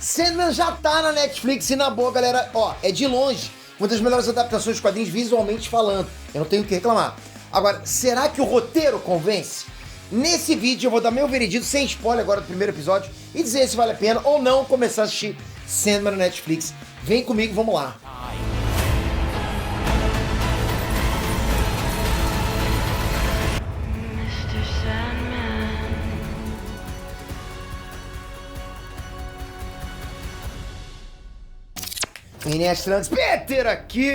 Sandman já tá na Netflix e na boa, galera, ó, é de longe uma das melhores adaptações de quadrinhos visualmente falando. Eu não tenho o que reclamar. Agora, será que o roteiro convence? Nesse vídeo eu vou dar meu veredito sem spoiler agora do primeiro episódio e dizer se vale a pena ou não começar a assistir Sandman na Netflix. Vem comigo, vamos lá. Inês Peter aqui!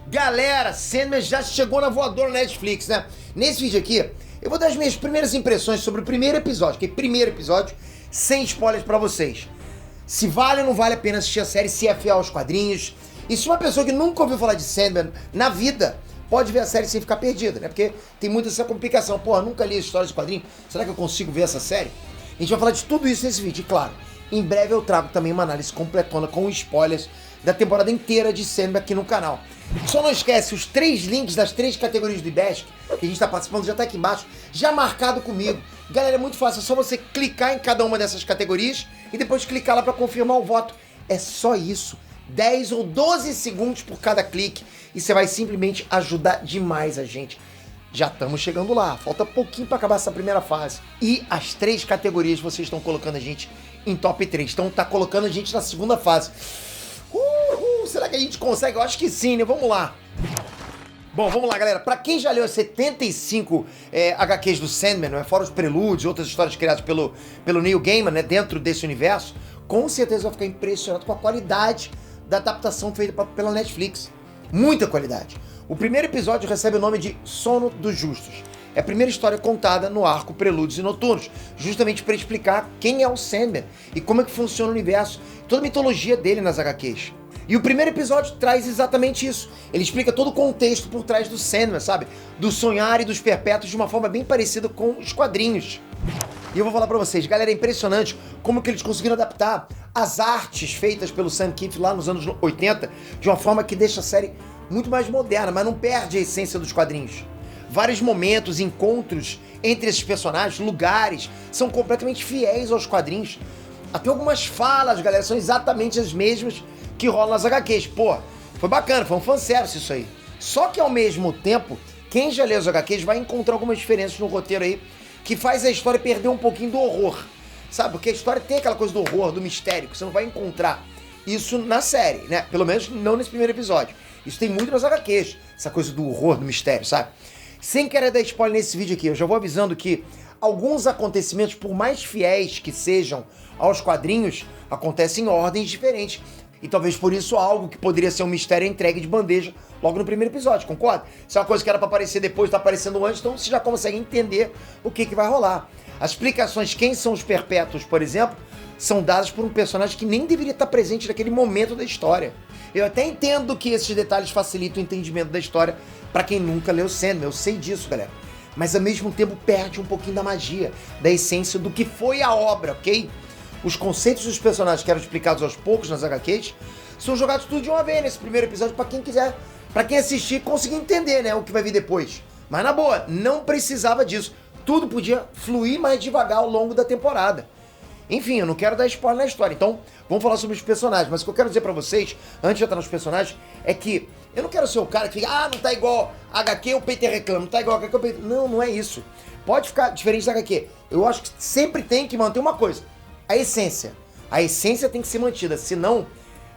Galera, Sandman já chegou na voadora na Netflix, né? Nesse vídeo aqui, eu vou dar as minhas primeiras impressões sobre o primeiro episódio, que é o primeiro episódio, sem spoilers pra vocês. Se vale ou não vale a pena assistir a série, se é fiel aos quadrinhos. E se uma pessoa que nunca ouviu falar de Sandman na vida, pode ver a série sem ficar perdida, né? Porque tem muita essa complicação. Porra, nunca li histórias de quadrinhos, será que eu consigo ver essa série? A gente vai falar de tudo isso nesse vídeo, e claro, em breve eu trago também uma análise completona com spoilers da temporada inteira de Sandman aqui no canal. Só não esquece, os 3 links das 3 categorias do IBESC, que a gente tá participando, já tá aqui embaixo, já marcado comigo. Galera, é muito fácil, é só você clicar em cada uma dessas categorias e depois clicar lá pra confirmar o voto. É só isso, 10 ou 12 segundos por cada clique, e você vai simplesmente ajudar demais a gente. Já estamos chegando lá, falta pouquinho pra acabar essa primeira fase. E as 3 categorias vocês estão colocando a gente em top 3, então tá colocando a gente na segunda fase. Será que a gente consegue? Eu acho que sim, né? Vamos lá. Bom, vamos lá, galera. Pra quem já leu as 75 HQs do Sandman, né? Fora os prelúdios e outras histórias criadas pelo Neil Gaiman, né? Dentro desse universo, com certeza vai ficar impressionado com a qualidade da adaptação feita pela Netflix. Muita qualidade. O primeiro episódio recebe o nome de Sono dos Justos. É a primeira história contada no arco Prelúdios e Noturnos, justamente para explicar quem é o Sandman e como é que funciona o universo, toda a mitologia dele nas HQs. E o primeiro episódio traz exatamente isso. Ele explica todo o contexto por trás do Sandman, sabe? Do sonhar e dos perpétuos de uma forma bem parecida com os quadrinhos. E eu vou falar pra vocês, galera, é impressionante como que eles conseguiram adaptar as artes feitas pelo Sam Kiff lá nos anos 80 de uma forma que deixa a série muito mais moderna, mas não perde a essência dos quadrinhos. Vários momentos, encontros entre esses personagens, lugares, são completamente fiéis aos quadrinhos. Até algumas falas, galera, são exatamente as mesmas que rolam nas HQs. Pô, foi bacana, foi um fanservice isso aí. Só que ao mesmo tempo, quem já leu as HQs vai encontrar algumas diferenças no roteiro aí que faz a história perder um pouquinho do horror. Sabe? Porque a história tem aquela coisa do horror, do mistério, que você não vai encontrar isso na série, né? Pelo menos não nesse primeiro episódio. Isso tem muito nas HQs, essa coisa do horror, do mistério, sabe? Sem querer dar spoiler nesse vídeo aqui, eu já vou avisando que alguns acontecimentos, por mais fiéis que sejam aos quadrinhos, acontecem em ordens diferentes. E talvez por isso algo que poderia ser um mistério entregue de bandeja logo no primeiro episódio, concorda? Se é uma coisa que era pra aparecer depois, tá aparecendo antes, então você já consegue entender o que vai rolar. As explicações de quem são os perpétuos, por exemplo, são dadas por um personagem que nem deveria estar presente naquele momento da história. Eu até entendo que esses detalhes facilitam o entendimento da história pra quem nunca leu Sandman, eu sei disso, galera. Mas ao mesmo tempo perde um pouquinho da magia, da essência do que foi a obra, ok? Os conceitos dos personagens que eram explicados aos poucos nas HQs são jogados tudo de uma vez nesse primeiro episódio pra quem quiser, pra quem assistir conseguir entender, né, o que vai vir depois. Mas na boa, não precisava disso. Tudo podia fluir mais devagar ao longo da temporada. Enfim, eu não quero dar spoiler na história, então vamos falar sobre os personagens. Mas o que eu quero dizer pra vocês, antes de entrar nos personagens, é que eu não quero ser o cara que fica, não tá igual a HQ, o Peter reclama, não tá igual a HQ, o Peter... Não, não é isso. Pode ficar diferente da HQ. Eu acho que sempre tem que manter uma coisa. A essência. A essência tem que ser mantida, senão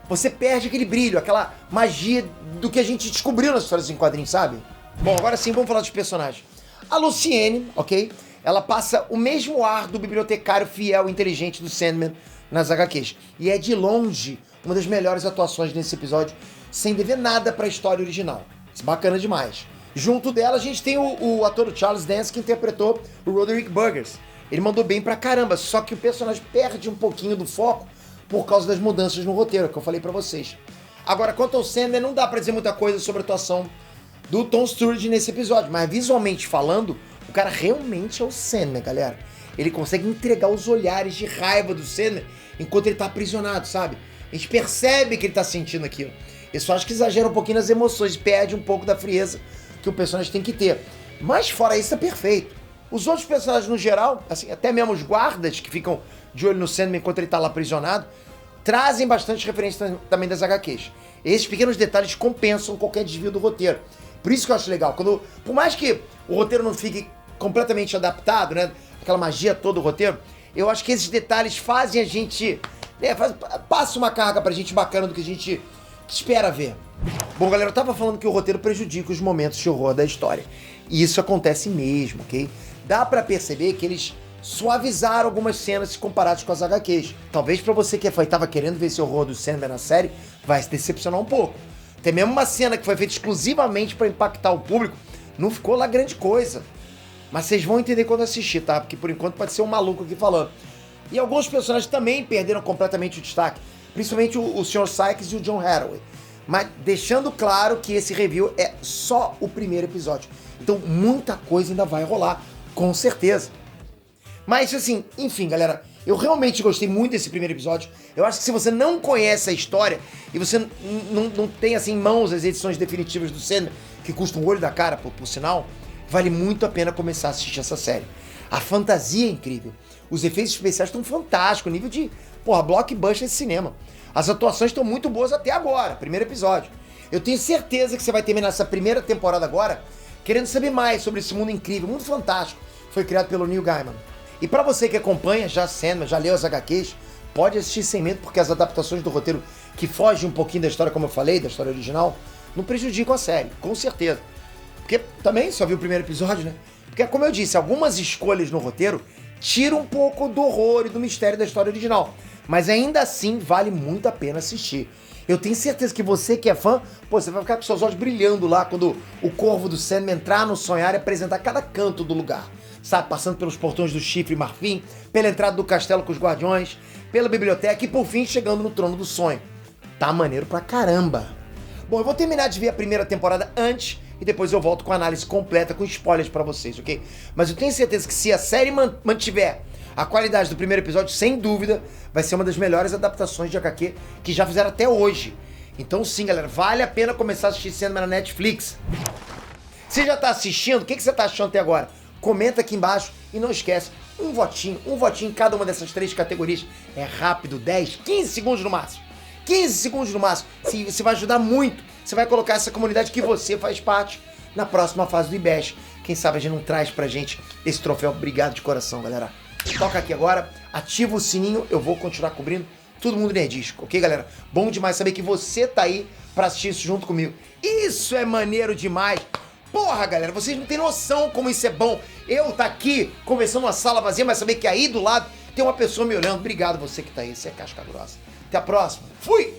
você perde aquele brilho, aquela magia do que a gente descobriu nas histórias em quadrinhos, sabe? Bom, agora sim, vamos falar dos personagens. A Luciene, ok? Ela passa o mesmo ar do bibliotecário fiel e inteligente do Sandman nas HQs. E é de longe uma das melhores atuações nesse episódio, sem dever nada pra história original. Isso é bacana demais. Junto dela, a gente tem o ator Charles Dance, que interpretou o Roderick Burgers. Ele mandou bem pra caramba, só que o personagem perde um pouquinho do foco por causa das mudanças no roteiro, que eu falei pra vocês. Agora, quanto ao Sandman, não dá pra dizer muita coisa sobre a atuação do Tom Sturridge nesse episódio, mas visualmente falando, o cara realmente é o Sandman, galera. Ele consegue entregar os olhares de raiva do Sandman enquanto ele tá aprisionado, sabe? A gente percebe que ele tá sentindo aquilo. Eu só acho que exagera um pouquinho nas emoções, perde um pouco da frieza que o personagem tem que ter. Mas fora isso, tá perfeito. Os outros personagens no geral, assim, até mesmo os guardas que ficam de olho no Sandman enquanto ele tá lá aprisionado, trazem bastante referências também das HQs. Esses pequenos detalhes compensam qualquer desvio do roteiro. Por isso que eu acho legal. Por mais que o roteiro não fique completamente adaptado, né? Aquela magia toda do roteiro, eu acho que esses detalhes fazem a gente... passa uma carga pra gente bacana do que a gente espera ver. Bom, galera, eu tava falando que o roteiro prejudica os momentos de horror da história. E isso acontece mesmo, ok? Dá pra perceber que eles suavizaram algumas cenas se comparados com as HQs. Talvez pra você que tava querendo ver esse horror do Sandman na série, vai se decepcionar um pouco. Tem mesmo uma cena que foi feita exclusivamente pra impactar o público, não ficou lá grande coisa. Mas vocês vão entender quando assistir, tá? Porque por enquanto pode ser um maluco aqui falando. E alguns personagens também perderam completamente o destaque, principalmente o Sr. Sykes e o John Hathaway. Mas deixando claro que esse review é só o primeiro episódio. Então muita coisa ainda vai rolar, com certeza. Mas assim, enfim, galera, eu realmente gostei muito desse primeiro episódio. Eu acho que se você não conhece a história e você não tem assim em mãos as edições definitivas do Sandman, que custam um olho da cara, por sinal, vale muito a pena começar a assistir essa série. A fantasia é incrível. Os efeitos especiais estão fantásticos, nível de, blockbuster de cinema. As atuações estão muito boas até agora, primeiro episódio. Eu tenho certeza que você vai terminar essa primeira temporada agora querendo saber mais sobre esse mundo incrível, mundo fantástico, foi criado pelo Neil Gaiman. E pra você que acompanha já Sandman, já leu as HQs, pode assistir sem medo, porque as adaptações do roteiro que fogem um pouquinho da história, como eu falei, da história original, não prejudicam a série, com certeza. Porque também só vi o primeiro episódio, né? Porque, como eu disse, algumas escolhas no roteiro tiram um pouco do horror e do mistério da história original. Mas ainda assim, vale muito a pena assistir. Eu tenho certeza que você que é fã, você vai ficar com seus olhos brilhando lá quando o Corvo do Sandman entrar no sonhar e apresentar cada canto do lugar. Sabe, passando pelos portões do Chifre Marfim, pela entrada do castelo com os guardiões, pela biblioteca e por fim chegando no trono do sonho. Tá maneiro pra caramba. Bom, eu vou terminar de ver a primeira temporada antes e depois eu volto com a análise completa, com spoilers pra vocês, ok? Mas eu tenho certeza que se a série mantiver a qualidade do primeiro episódio, sem dúvida, vai ser uma das melhores adaptações de HQ que já fizeram até hoje. Então sim, galera, vale a pena começar a assistir Sandman na Netflix. Você já tá assistindo? O que você tá achando até agora? Comenta aqui embaixo e não esquece, um votinho em cada uma dessas 3 categorias. É rápido, 10, 15 segundos no máximo. 15 segundos no máximo. Você vai ajudar muito. Você vai colocar essa comunidade que você faz parte na próxima fase do IBEST. Quem sabe a gente não traz pra gente esse troféu. Obrigado de coração, galera. Toca aqui agora, ativa o sininho, eu vou continuar cobrindo Todo Mundo Nerdístico, ok, galera? Bom demais saber que você tá aí pra assistir isso junto comigo. Isso é maneiro demais. Porra, galera, vocês não têm noção como isso é bom. Eu tá aqui conversando numa sala vazia, mas saber que aí do lado tem uma pessoa me olhando. Obrigado você que tá aí, você é casca grossa. Até a próxima. Fui!